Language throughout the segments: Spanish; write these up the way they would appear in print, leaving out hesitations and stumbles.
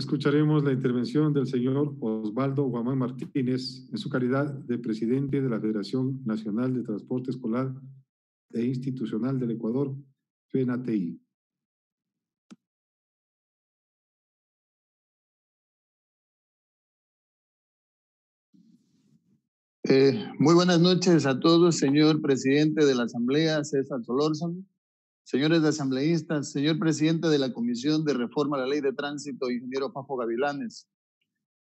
escucharemos la intervención del señor Osvaldo Guamán Martínez en su calidad de presidente de la Federación Nacional de Transporte Escolar e Institucional del Ecuador, FENATI. Muy buenas noches a todos, señor presidente de la Asamblea, César Solórzano, señores asambleístas, señor presidente de la Comisión de Reforma a la Ley de Tránsito, ingeniero Fafo Gavilanes.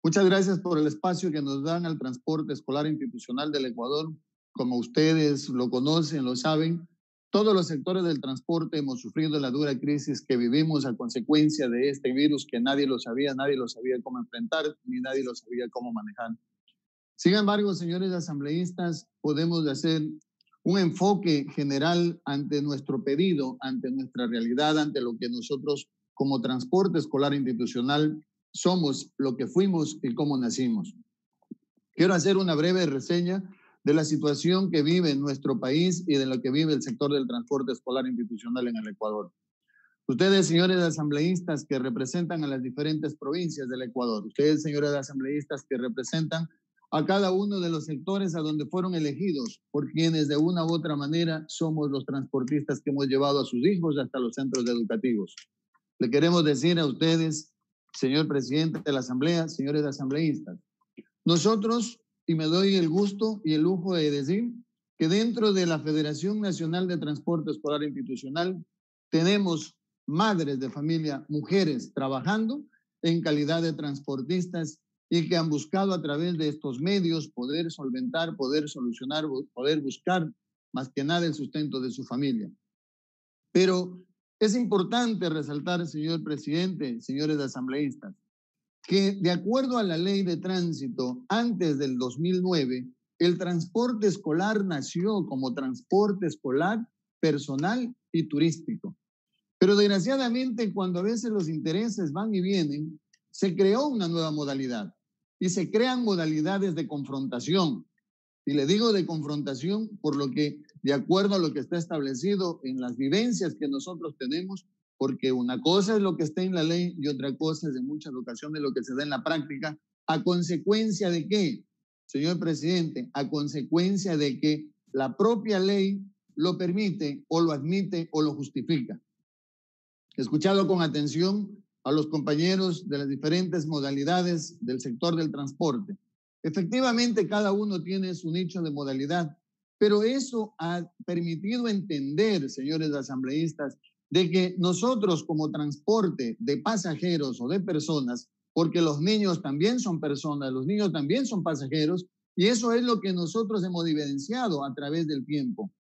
Muchas gracias por el espacio que nos dan al transporte escolar institucional del Ecuador. Como ustedes lo conocen, lo saben, todos los sectores del transporte hemos sufrido la dura crisis que vivimos a consecuencia de este virus que nadie lo sabía cómo enfrentar, ni nadie lo sabía cómo manejar. Sin embargo, señores asambleístas, podemos hacer un enfoque general ante nuestro pedido, ante nuestra realidad, ante lo que nosotros como transporte escolar institucional somos, lo que fuimos y cómo nacimos. Quiero hacer una breve reseña de la situación que vive nuestro país y de lo que vive el sector del transporte escolar institucional en el Ecuador. Ustedes, señores asambleístas que representan a las diferentes provincias del Ecuador, ustedes, señores asambleístas que representan a cada uno de los sectores a donde fueron elegidos por quienes de una u otra manera somos los transportistas que hemos llevado a sus hijos hasta los centros educativos. Le queremos decir a ustedes, señor presidente de la Asamblea, señores asambleístas, nosotros, y me doy el gusto y el lujo de decir que dentro de la Federación Nacional de Transporte Escolar Institucional tenemos madres de familia, mujeres trabajando en calidad de transportistas y que han buscado a través de estos medios poder solventar, poder solucionar, poder buscar más que nada el sustento de su familia. Pero es importante resaltar, señor presidente, señores asambleístas, que de acuerdo a la ley de tránsito, antes del 2009, el transporte escolar nació como transporte escolar personal y turístico. Pero desgraciadamente, cuando a veces los intereses van y vienen, se creó una nueva modalidad y se crean modalidades de confrontación. Y le digo de confrontación por lo que, de acuerdo a lo que está establecido en las vivencias que nosotros tenemos, porque una cosa es lo que está en la ley y otra cosa es en muchas ocasiones lo que se da en la práctica. ¿A consecuencia de qué, señor presidente? A consecuencia de que la propia ley lo permite o lo admite o lo justifica. He escuchado con atención a los compañeros de las diferentes modalidades del sector del transporte. Efectivamente, cada uno tiene su nicho de modalidad, pero eso ha permitido entender, señores asambleístas, de que nosotros como transporte de pasajeros o de personas, porque los niños también son personas, los niños también son pasajeros, y eso es lo que nosotros hemos evidenciado a través del tiempo.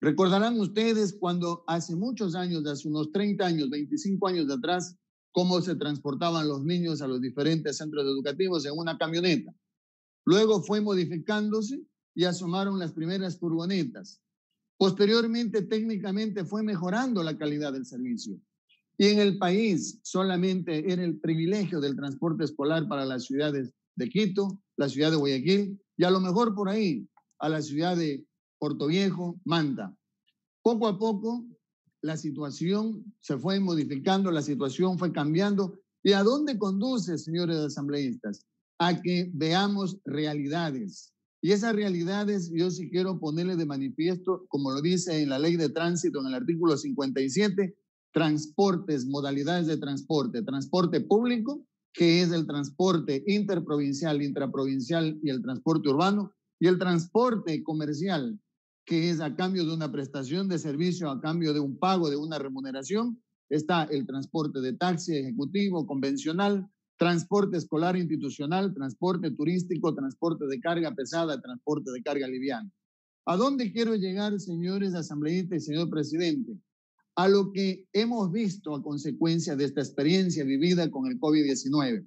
Recordarán ustedes cuando hace muchos años, hace unos 30 años, 25 años de atrás, cómo se transportaban los niños a los diferentes centros educativos en una camioneta. Luego fue modificándose y asomaron las primeras furgonetas. Posteriormente, técnicamente fue mejorando la calidad del servicio. Y en el país solamente era el privilegio del transporte escolar para las ciudades de Quito, la ciudad de Guayaquil y a lo mejor por ahí a la ciudad de Portoviejo, Manta. Poco a poco la situación se fue modificando, la situación fue cambiando. ¿Y a dónde conduce, señores asambleístas? A que veamos realidades. Y esas realidades yo sí quiero ponerle de manifiesto, como lo dice en la ley de tránsito, en el artículo 57, transportes, modalidades de transporte. Transporte público, que es el transporte interprovincial, intraprovincial y el transporte urbano, y el transporte comercial, que es a cambio de una prestación de servicio, a cambio de un pago, de una remuneración. Está el transporte de taxi ejecutivo, convencional, transporte escolar institucional, transporte turístico, transporte de carga pesada, transporte de carga liviana. ¿A dónde quiero llegar, señores asambleístas y señor presidente? A lo que hemos visto a consecuencia de esta experiencia vivida con el COVID-19.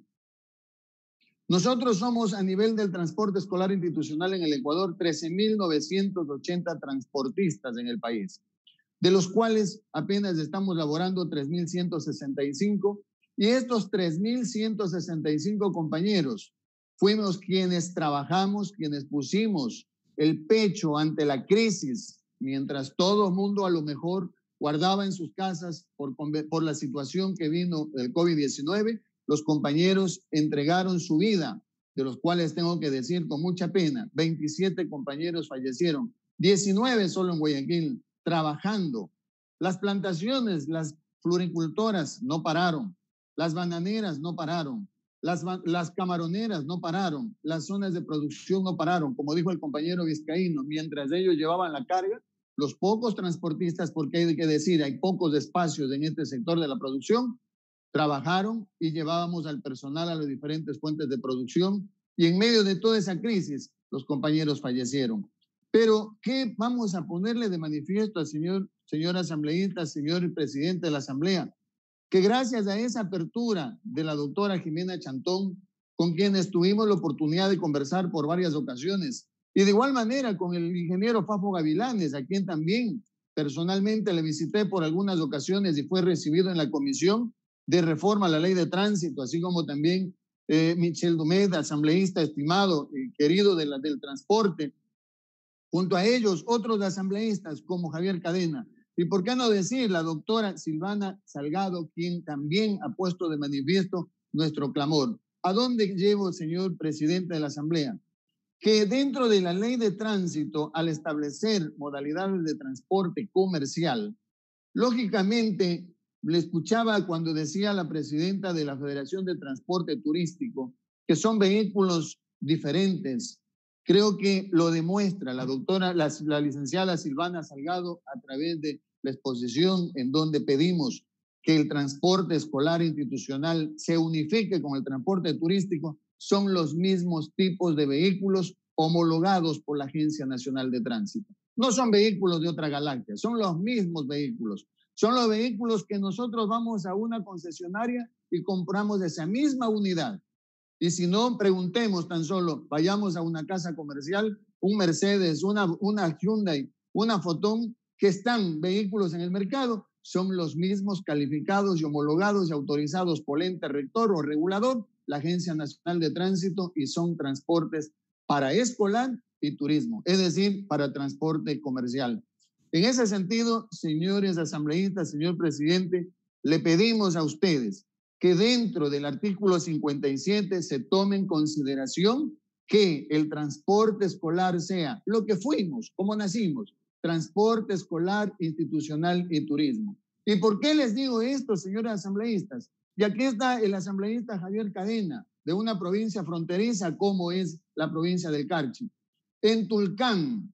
Nosotros somos a nivel del transporte escolar institucional en el Ecuador 13.980 transportistas en el país, de los cuales apenas estamos laborando 3.165 y estos 3.165 compañeros fuimos quienes trabajamos, quienes pusimos el pecho ante la crisis, mientras todo el mundo a lo mejor guardaba en sus casas por la situación que vino el COVID-19. los compañeros entregaron su vida, de los cuales tengo que decir con mucha pena, 27 compañeros fallecieron, 19 solo en Guayaquil, trabajando. Las plantaciones, las floricultoras no pararon, las bananeras no pararon, las camaroneras no pararon, las zonas de producción no pararon. Como dijo el compañero vizcaíno, mientras ellos llevaban la carga, los pocos transportistas, porque hay que decir, hay pocos espacios en este sector de la producción, trabajaron y llevábamos al personal a las diferentes fuentes de producción y en medio de toda esa crisis los compañeros fallecieron. Pero, ¿qué vamos a ponerle de manifiesto al señor asambleísta, señor presidente de la Asamblea? Que gracias a esa apertura de la doctora Jimena Chantón, con quienes tuvimos la oportunidad de conversar por varias ocasiones, y de igual manera con el ingeniero Fafo Gavilanes, a quien también personalmente le visité por algunas ocasiones y fue recibido en la Comisión de Reforma a la Ley de Tránsito, así como también Michel Dumed, asambleísta estimado y querido del transporte, junto a ellos otros asambleístas como Javier Cadena, y por qué no decir la doctora Silvana Salgado, quien también ha puesto de manifiesto nuestro clamor. ¿A dónde llevo, señor presidente de la Asamblea? Que dentro de la ley de tránsito, al establecer modalidades de transporte comercial, lógicamente, le escuchaba cuando decía la presidenta de la Federación de Transporte Turístico que son vehículos diferentes. Creo que lo demuestra la licenciada Silvana Salgado a través de la exposición en donde pedimos que el transporte escolar institucional se unifique con el transporte turístico. Son los mismos tipos de vehículos homologados por la Agencia Nacional de Tránsito. No son vehículos de otra galaxia, son los mismos vehículos. Son los vehículos que nosotros vamos a una concesionaria y compramos esa misma unidad. Y si no, preguntemos tan solo, vayamos a una casa comercial, un Mercedes, una Hyundai, una Fotón, que están vehículos en el mercado, son los mismos calificados y homologados y autorizados por el ente rector o regulador, la Agencia Nacional de Tránsito, y son transportes para escolar y turismo, es decir, para transporte comercial. En ese sentido, señores asambleístas, señor presidente, le pedimos a ustedes que dentro del artículo 57 se tome en consideración que el transporte escolar sea lo que fuimos, como nacimos, transporte escolar, institucional y turismo. ¿Y por qué les digo esto, señores asambleístas? Y aquí está el asambleísta Javier Cadena, de una provincia fronteriza como es la provincia del Carchi. En Tulcán,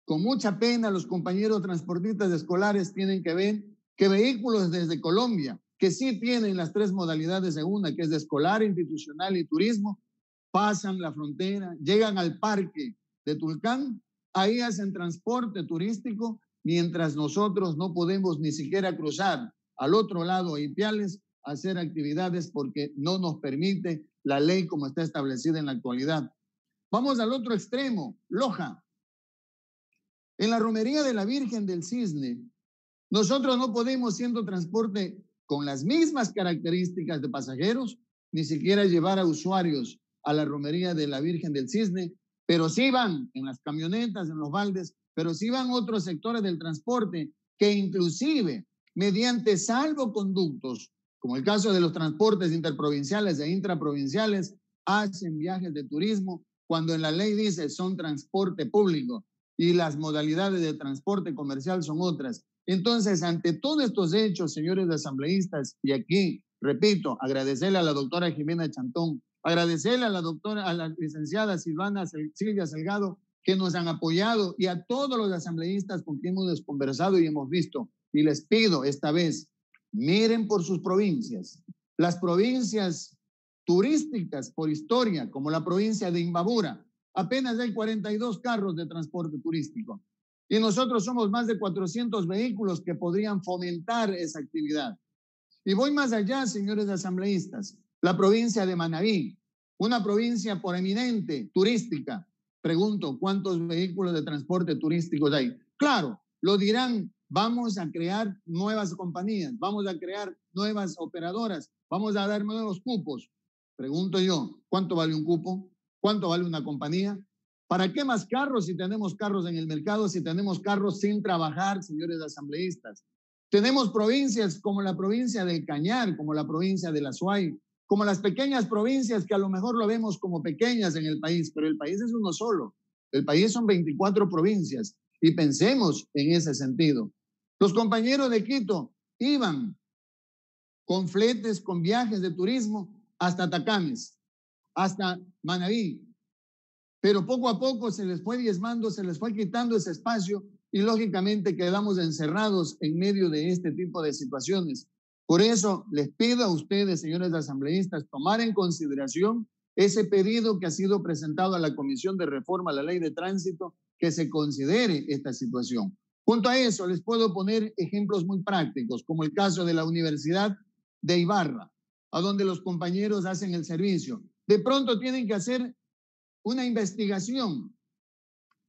con mucha pena, los compañeros transportistas escolares tienen que ver que vehículos desde Colombia, que sí tienen las tres modalidades de una, que es de escolar, institucional y turismo, pasan la frontera, llegan al parque de Tulcán, ahí hacen transporte turístico, mientras nosotros no podemos ni siquiera cruzar al otro lado a Ipiales a hacer actividades porque no nos permite la ley como está establecida en la actualidad. Vamos al otro extremo, Loja. En la romería de la Virgen del Cisne, nosotros no podemos, siendo transporte con las mismas características de pasajeros, ni siquiera llevar a usuarios a la romería de la Virgen del Cisne, pero sí van en las camionetas, en los baldes, pero sí van otros sectores del transporte que inclusive mediante salvoconductos, como el caso de los transportes interprovinciales e intraprovinciales, hacen viajes de turismo cuando en la ley dice son transporte público y las modalidades de transporte comercial son otras. Entonces, ante todos estos hechos, señores asambleístas, y aquí, repito, agradecerle a la doctora Jimena Chantón, agradecerle a la licenciada Silvia Salgado, que nos han apoyado, y a todos los asambleístas con quien hemos conversado y hemos visto. Y les pido esta vez, miren por sus provincias. Las provincias turísticas por historia, como la provincia de Imbabura, apenas hay 42 carros de transporte turístico. Y nosotros somos más de 400 vehículos que podrían fomentar esa actividad. Y voy más allá, señores asambleístas. La provincia de Manabí, una provincia proeminente turística. Pregunto, ¿cuántos vehículos de transporte turístico hay? Claro, lo dirán, vamos a crear nuevas compañías, vamos a crear nuevas operadoras, vamos a dar nuevos cupos. Pregunto yo, ¿cuánto vale un cupo? ¿Cuánto vale una compañía? ¿Para qué más carros si tenemos carros en el mercado, si tenemos carros sin trabajar, señores asambleístas? Tenemos provincias como la provincia de Cañar, como la provincia de La Suay, como las pequeñas provincias que a lo mejor lo vemos como pequeñas en el país, pero el país es uno solo. El país son 24 provincias y pensemos en ese sentido. Los compañeros de Quito iban con fletes, con viajes de turismo hasta Atacames, hasta Manabí, pero poco a poco se les fue diezmando, se les fue quitando ese espacio y lógicamente quedamos encerrados en medio de este tipo de situaciones. Por eso les pido a ustedes, señores asambleístas, tomar en consideración ese pedido que ha sido presentado a la Comisión de Reforma a la Ley de Tránsito, que se considere esta situación. Junto a eso, les puedo poner ejemplos muy prácticos, como el caso de la Universidad de Ibarra, a donde los compañeros hacen el servicio. De pronto tienen que hacer una investigación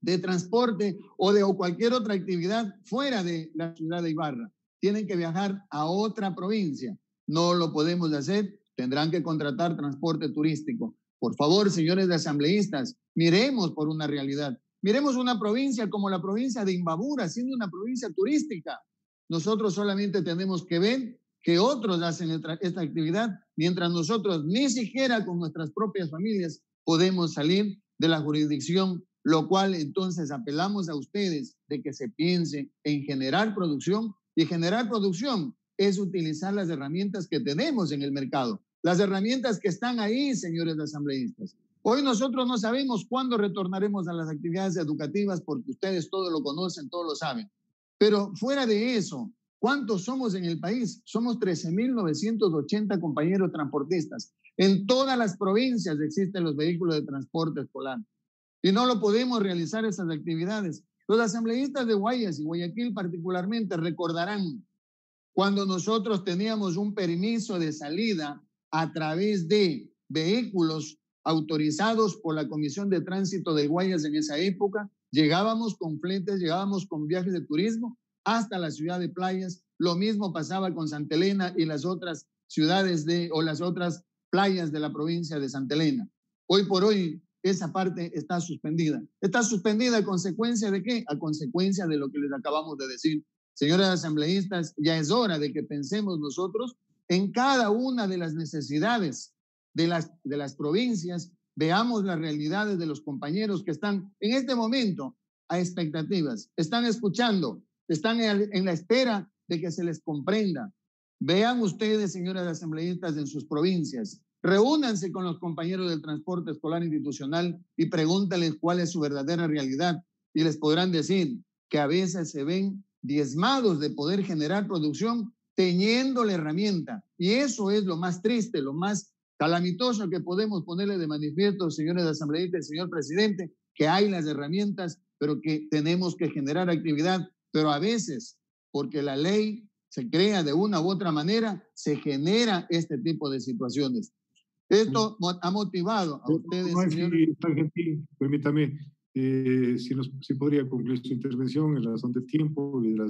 de transporte o cualquier otra actividad fuera de la ciudad de Ibarra. Tienen que viajar a otra provincia. No lo podemos hacer, tendrán que contratar transporte turístico. Por favor, señores asambleístas, miremos por una realidad. Miremos una provincia como la provincia de Imbabura, siendo una provincia turística. Nosotros solamente tenemos que ver que otros hacen esta actividad, mientras nosotros ni siquiera con nuestras propias familias podemos salir de la jurisdicción, lo cual entonces apelamos a ustedes de que se piense en generar producción, y generar producción es utilizar las herramientas que tenemos en el mercado, las herramientas que están ahí, señores asambleístas. Hoy nosotros no sabemos cuándo retornaremos a las actividades educativas porque ustedes todo lo conocen, todo lo saben. Pero fuera de eso, ¿cuántos somos en el país? Somos 13.980 compañeros transportistas. En todas las provincias existen los vehículos de transporte escolar y no lo podemos realizar esas actividades. Los asambleístas de Guayas y Guayaquil particularmente recordarán cuando nosotros teníamos un permiso de salida a través de vehículos autorizados por la Comisión de Tránsito de Guayas en esa época, llegábamos con fletes, llegábamos con viajes de turismo hasta la ciudad de Playas. Lo mismo pasaba con Santa Elena y las otras ciudades o las otras playas de la provincia de Santa Elena. Hoy por hoy esa parte está suspendida. ¿Está suspendida a consecuencia de qué? A consecuencia de lo que les acabamos de decir. Señores asambleístas, ya es hora de que pensemos nosotros en cada una de las necesidades de las provincias, veamos las realidades de los compañeros que están en este momento a expectativas, están escuchando, están en la espera de que se les comprenda. Vean ustedes, señores asambleístas, en sus provincias, reúnanse con los compañeros del transporte escolar institucional y pregúntales cuál es su verdadera realidad y les podrán decir que a veces se ven diezmados de poder generar producción teniendo la herramienta. Y eso es lo más triste, lo más calamitoso que podemos ponerle de manifiesto, señores asambleístas, señor presidente, que hay las herramientas, pero que tenemos que generar actividad, pero a veces, porque la ley se crea de una u otra manera, se genera este tipo de situaciones. Esto ha motivado a ustedes, no, señores. Tan gentil, permítame, si podría concluir su intervención en razón de tiempo y de las